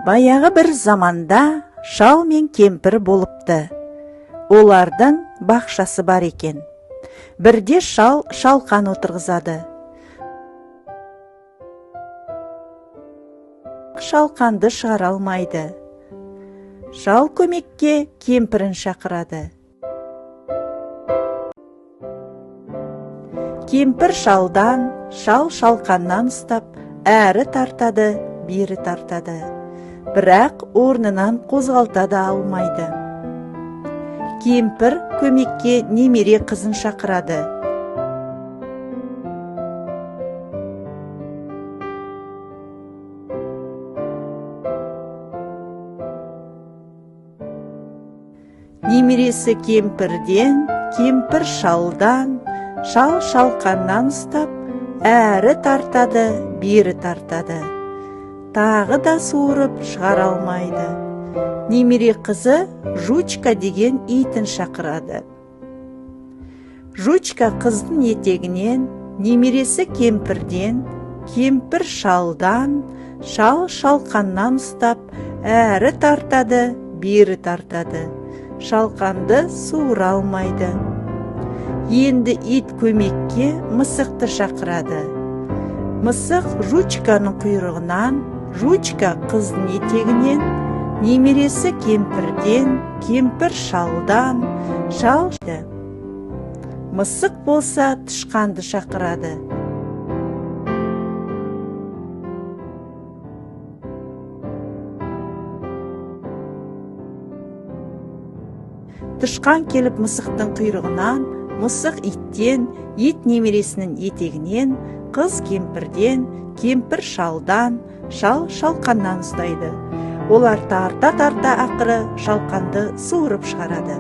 Баяғы бір заманда шал мен кемпір болыпты. Олардың бақшасы бар екен. Бірде шал шалқан отырғызады. Шалқанды шығара алмайды. Шал көмекке кемпірін шақырады. Кемпір шалдан, шал шалқаннан ұстап, әрі тартады, бері тартады. Бірақ орнынан қозғалта алмайды. Кемпір көмекке немере қызын шақырады. Немересі кемпірден, кемпір шалдан, шал шалқаннан ұстап, әрі тартады, бері тартады. Тағы да суырып шығара алмайды. Немере қызы Жучка деген итін шақырады. Жучка қыздың етегінен, немересі кемпірден, кемпір шалдан, шал шалқаннан ұстап, әрі тартады, бері тартады. Шалқанды суыра алмайды. Енді ит көмекке мысықты шақырады. Мысық Жучканың құйрығынан, Жучка қыздың етегінен, немересі кемпірден, кемпір шалдан, шал. Мысық болса тышқанды шақырады. Тышқан келіп мысықтың құйрығынан, мысық иттен, ит немересінің етегінен, қыз кемпірден, кемпір шалдан, шал шалқаннан ұстайды. Олар тарта-тарта ақыры шалқанды суырып шығарады.